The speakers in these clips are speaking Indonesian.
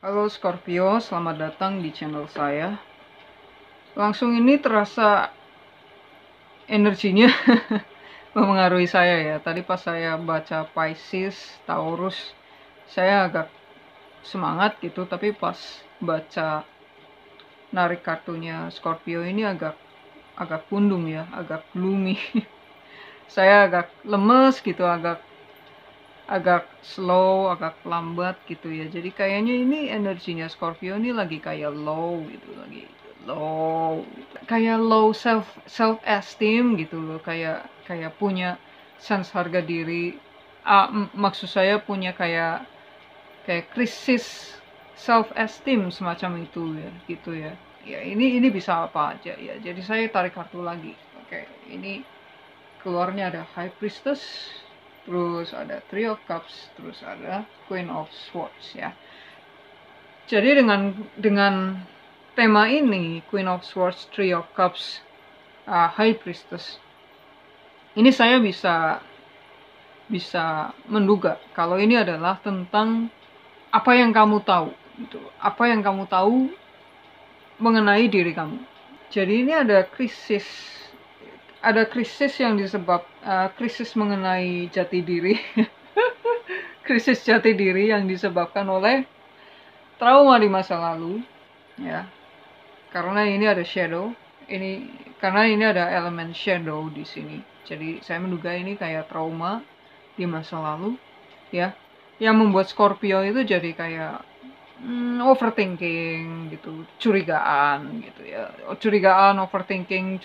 Halo Scorpio, selamat datang di channel saya. Langsung ini terasa energinya memengaruhi saya ya. Tadi pas saya baca Pisces, Taurus, saya agak semangat gitu. Tapi pas baca narik kartunya Scorpio ini agak pundung ya, agak gloomy. Saya agak lemes gitu, agak slow, agak lambat gitu ya. Jadi kayaknya ini energinya Scorpio ini lagi kayak low gitu, lagi low gitu. Kayak low self esteem gitu loh, kayak punya sense harga diri. Maksud saya punya kayak krisis self esteem semacam itu ya, gitu ya. Ya ini bisa apa aja ya. Jadi saya tarik kartu lagi. Oke, ini keluarnya ada High Priestess, terus ada Three of Cups, terus ada Queen of Swords ya. Jadi dengan tema ini, Queen of Swords, Three of Cups, High Priestess, ini saya bisa menduga kalau ini adalah tentang apa yang kamu tahu gitu. Apa yang kamu tahu mengenai diri kamu. Jadi ini ada krisis yang krisis mengenai jati diri. Krisis jati diri yang disebabkan oleh trauma di masa lalu ya, karena ini ada shadow, karena ini ada elemen shadow di sini. Jadi saya menduga ini kayak trauma di masa lalu ya, yang membuat Scorpio itu jadi kayak overthinking gitu, curigaan gitu ya, overthinking,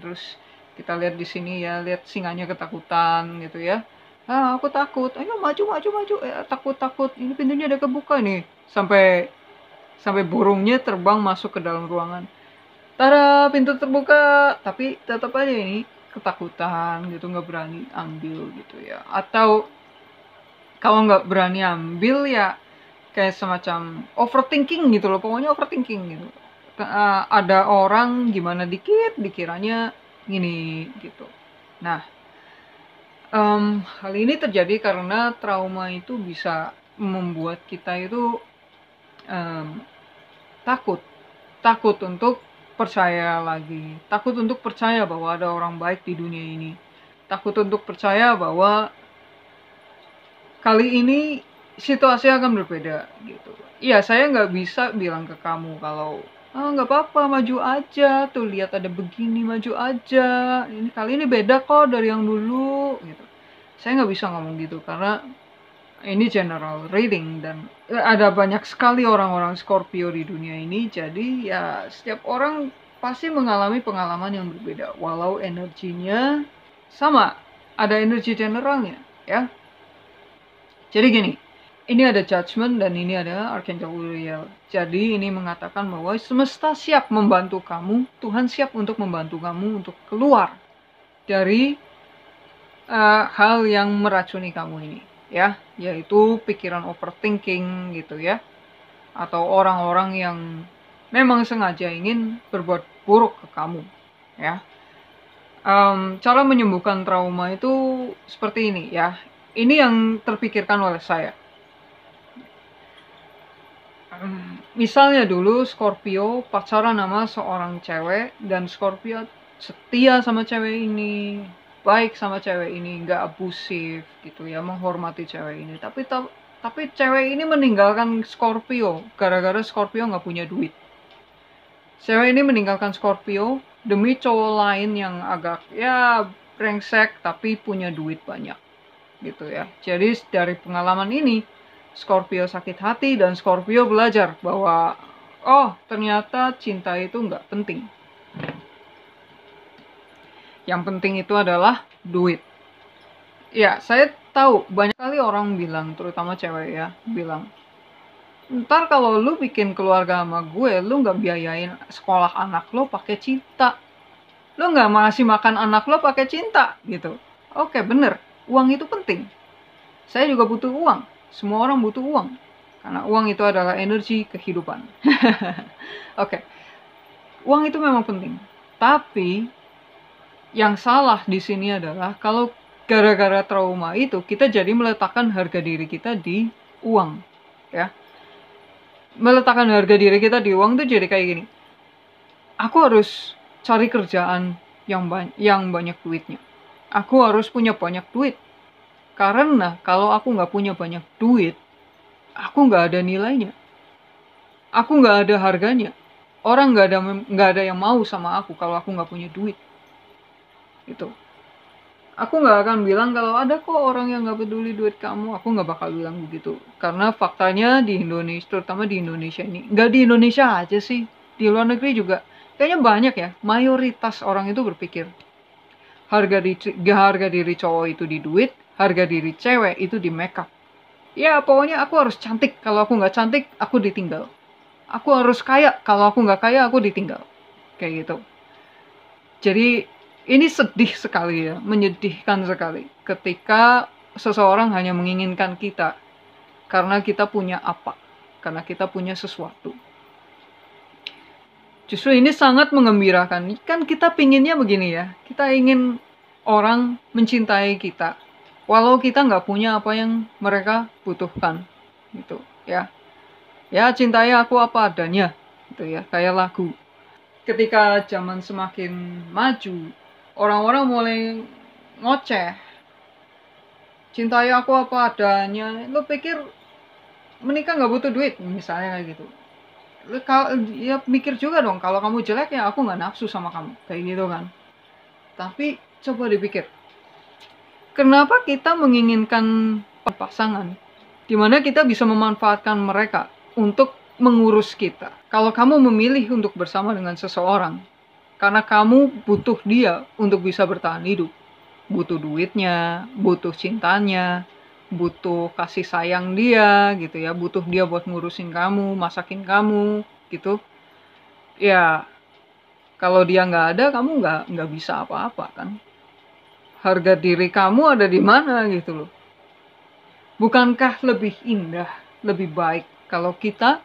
terus kita lihat di sini ya, lihat singanya ketakutan gitu ya. Aku takut, ayo maju maju maju, takut takut, ini pintunya udah kebuka nih, sampai sampai burungnya terbang masuk ke dalam ruangan. Tada, pintu terbuka, tapi tetap aja ini ketakutan gitu, nggak berani ambil gitu ya. Atau kalau nggak berani ambil ya kayak semacam overthinking gitu loh, pokoknya overthinking gitu. Ada orang gimana dikit dikiranya gini gitu. Nah, hal ini terjadi karena trauma itu bisa membuat kita itu um, takut takut untuk percaya lagi, takut untuk percaya bahwa ada orang baik di dunia ini, takut untuk percaya bahwa kali ini situasi akan berbeda gitu. Iya, saya nggak bisa bilang ke kamu kalau nggak apa-apa, maju aja, tuh lihat ada begini, maju aja, ini kali ini beda kok dari yang dulu gitu. Saya nggak bisa ngomong gitu karena ini general reading dan ada banyak sekali orang-orang Scorpio di dunia ini. Jadi ya setiap orang pasti mengalami pengalaman yang berbeda walau energinya sama, ada energi generalnya ya. Jadi gini, ini ada Judgment dan ini ada Archangel Uriel. Jadi ini mengatakan bahwa semesta siap membantu kamu, Tuhan siap untuk membantu kamu untuk keluar dari hal yang meracuni kamu ini ya, yaitu pikiran overthinking gitu ya, atau orang-orang yang memang sengaja ingin berbuat buruk ke kamu ya. Cara menyembuhkan trauma itu seperti ini ya, ini yang terpikirkan oleh saya. Misalnya dulu Scorpio pacaran sama seorang cewek dan Scorpio setia sama cewek ini, baik sama cewek ini, nggak abusif gitu ya, menghormati cewek ini. Tapi cewek ini meninggalkan Scorpio gara-gara Scorpio nggak punya duit. Cewek ini meninggalkan Scorpio demi cowok lain yang agak ya brengsek tapi punya duit banyak gitu ya. Jadi dari pengalaman ini Scorpio sakit hati dan Scorpio belajar bahwa oh ternyata cinta itu nggak penting. Yang penting itu adalah duit. Ya, saya tahu banyak kali orang bilang, terutama cewek ya, bilang, ntar kalau lu bikin keluarga sama gue, lu nggak biayain sekolah anak lo pakai cinta. Lu nggak ngasih makan anak lo pakai cinta, gitu. Oke, bener. Uang itu penting. Saya juga butuh uang. Semua orang butuh uang. Karena uang itu adalah energi kehidupan. Oke. Uang itu memang penting. Tapi yang salah di sini adalah kalau gara-gara trauma itu kita jadi meletakkan harga diri kita di uang, ya. meletakkan harga diri kita di uang tuh jadi kayak gini. Aku harus cari kerjaan yang banyak duitnya. Aku harus punya banyak duit. Karena kalau aku nggak punya banyak duit, aku nggak ada nilainya. Aku nggak ada harganya. Orang nggak ada yang mau sama aku kalau aku nggak punya duit. Itu. Aku nggak akan bilang kalau ada kok orang yang nggak peduli duit kamu. Aku nggak bakal bilang begitu. Karena faktanya di Indonesia, terutama di Indonesia ini, nggak di Indonesia aja sih, di luar negeri juga kayaknya banyak ya. Mayoritas orang itu berpikir harga diri cowok itu di duit, harga diri cewek itu di makeup. Ya pokoknya aku harus cantik. Kalau aku nggak cantik, aku ditinggal. Aku harus kaya. Kalau aku nggak kaya, aku ditinggal. Kayak gitu. Jadi ini sedih sekali ya, menyedihkan sekali ketika seseorang hanya menginginkan kita karena kita punya apa, karena kita punya sesuatu. Justru ini sangat mengembirakan. Kan kita pinginnya begini ya, kita ingin orang mencintai kita, walau kita nggak punya apa yang mereka butuhkan, gitu ya. Ya cintai aku apa adanya, gitu ya, kayak lagu. Ketika zaman semakin maju, orang-orang mulai ngoceh, cintai aku apa adanya. Lo pikir menikah nggak butuh duit, misalnya kayak gitu. Ya mikir juga dong, kalau kamu jelek ya aku nggak nafsu sama kamu, kayak gitu kan. Tapi coba dipikir, kenapa kita menginginkan pasangan dimana kita bisa memanfaatkan mereka untuk mengurus kita? Kalau kamu memilih untuk bersama dengan seseorang karena kamu butuh dia untuk bisa bertahan hidup, butuh duitnya, butuh cintanya, butuh kasih sayang dia gitu ya, butuh dia buat ngurusin kamu, masakin kamu gitu. Ya kalau dia nggak ada, kamu nggak bisa apa-apa kan. Harga diri kamu ada di mana gitu loh. Bukankah lebih indah, lebih baik kalau kita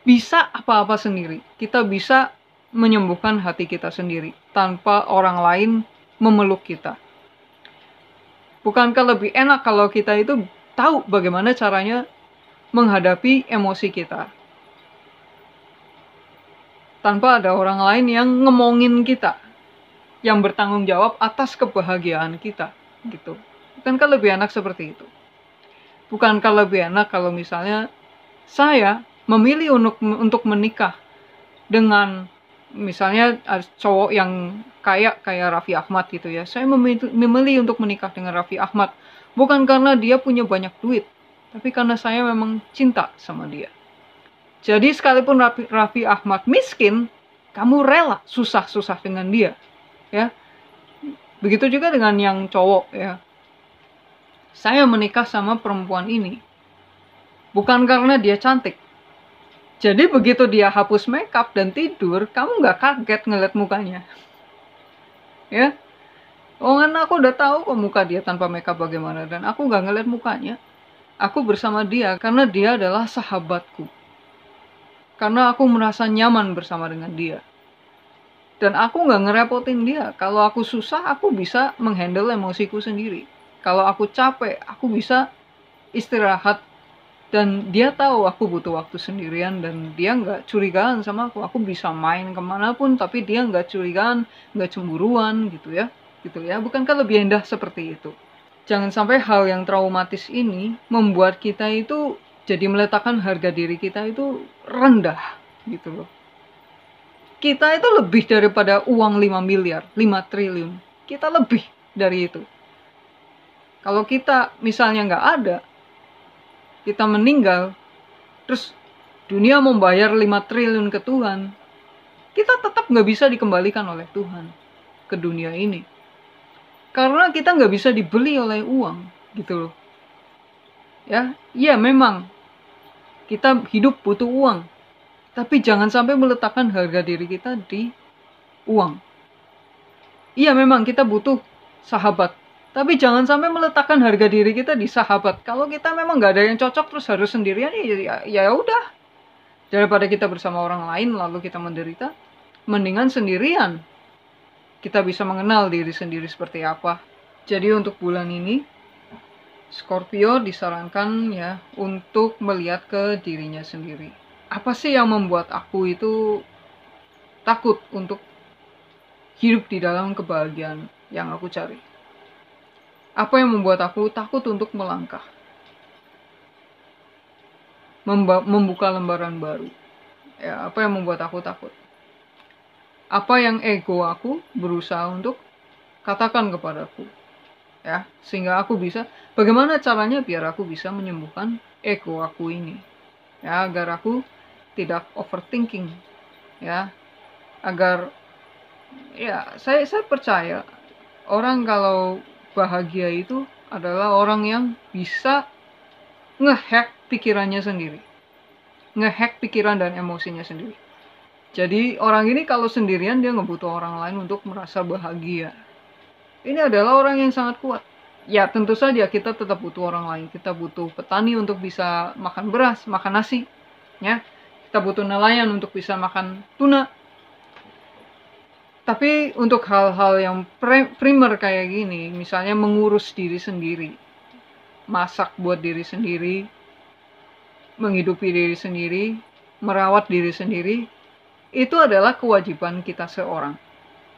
bisa apa-apa sendiri. Kita bisa menyembuhkan hati kita sendiri tanpa orang lain memeluk kita. Bukankah lebih enak kalau kita itu tahu bagaimana caranya menghadapi emosi kita tanpa ada orang lain yang ngomongin kita, yang bertanggung jawab atas kebahagiaan kita gitu. Bukankah lebih enak seperti itu? Bukankah lebih enak kalau misalnya saya memilih untuk menikah dengan misalnya cowok yang kayak Raffi Ahmad gitu ya. Saya memilih untuk menikah dengan Raffi Ahmad bukan karena dia punya banyak duit, tapi karena saya memang cinta sama dia. Jadi sekalipun Raffi Ahmad miskin, kamu rela susah-susah dengan dia, ya. Begitu juga dengan yang cowok ya. Saya menikah sama perempuan ini bukan karena dia cantik. Jadi begitu dia hapus makeup dan tidur, kamu nggak kaget ngeliat mukanya. Ya, oh kan aku udah tahu kok muka dia tanpa makeup bagaimana, dan aku nggak ngeliat mukanya. Aku bersama dia karena dia adalah sahabatku. Karena aku merasa nyaman bersama dengan dia. Dan aku nggak ngerepotin dia. Kalau aku susah, aku bisa menghandle emosiku sendiri. Kalau aku capek, aku bisa istirahat. Dan dia tahu aku butuh waktu sendirian dan dia nggak curigaan sama aku. Aku bisa main kemanapun tapi dia nggak curigaan, nggak cemburuan gitu ya. Gitu ya. Bukankah lebih indah seperti itu? Jangan sampai hal yang traumatis ini membuat kita itu jadi meletakkan harga diri kita itu rendah gitu loh. Kita itu lebih daripada uang 5 miliar, 5 triliun. Kita lebih dari itu. Kalau kita misalnya nggak ada, kita meninggal, terus dunia membayar 5 triliun ke Tuhan, kita tetap nggak bisa dikembalikan oleh Tuhan ke dunia ini. Karena kita nggak bisa dibeli oleh uang, gitu loh. Ya memang, kita hidup butuh uang. Tapi jangan sampai meletakkan harga diri kita di uang. Iya memang kita butuh sahabat. Tapi jangan sampai meletakkan harga diri kita di sahabat. Kalau kita memang nggak ada yang cocok terus harus sendirian, ya udah. Daripada kita bersama orang lain lalu kita menderita, mendingan sendirian. Kita bisa mengenal diri sendiri seperti apa. Jadi untuk bulan ini, Scorpio disarankan ya untuk melihat ke dirinya sendiri. Apa sih yang membuat aku itu takut untuk hidup di dalam kebahagiaan yang aku cari? Apa yang membuat aku takut untuk melangkah? Membuka lembaran baru. Ya, apa yang membuat aku takut? Apa yang ego aku berusaha untuk katakan kepadaku? Ya, sehingga aku bisa, bagaimana caranya biar aku bisa menyembuhkan ego aku ini? Ya, agar aku tidak overthinking. Ya, agar ya saya percaya orang kalau bahagia itu adalah orang yang bisa ngehack pikirannya sendiri, ngehack pikiran dan emosinya sendiri. Jadi orang ini kalau sendirian dia ngebutuh orang lain untuk merasa bahagia. Ini adalah orang yang sangat kuat. Ya tentu saja kita tetap butuh orang lain. Kita butuh petani untuk bisa makan beras, makan nasi. Ya, kita butuh nelayan untuk bisa makan tuna. Tapi untuk hal-hal yang primer kayak gini, misalnya mengurus diri sendiri, masak buat diri sendiri, menghidupi diri sendiri, merawat diri sendiri, itu adalah kewajiban kita seorang,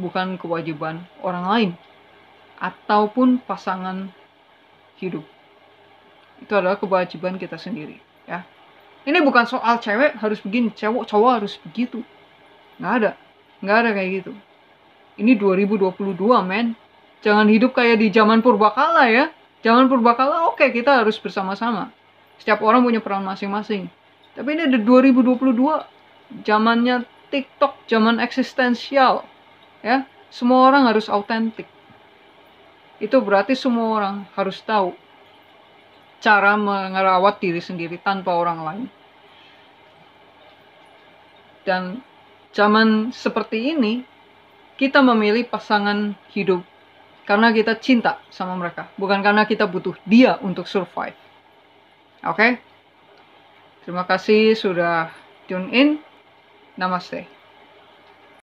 bukan kewajiban orang lain ataupun pasangan hidup. Itu adalah kewajiban kita sendiri, ya. Ini bukan soal cewek harus begini, cowok harus begitu. Nggak ada kayak gitu. Ini 2022, men. Jangan hidup kayak di zaman purbakala ya. Zaman purbakala oke, kita harus bersama-sama. Setiap orang punya peran masing-masing. Tapi ini ada 2022, zamannya TikTok, zaman eksistensial. Ya, semua orang harus autentik. Itu berarti semua orang harus tahu cara merawat diri sendiri tanpa orang lain. Dan zaman seperti ini, kita memilih pasangan hidup karena kita cinta sama mereka, bukan karena kita butuh dia untuk survive. Oke? Terima kasih sudah tune in. Namaste.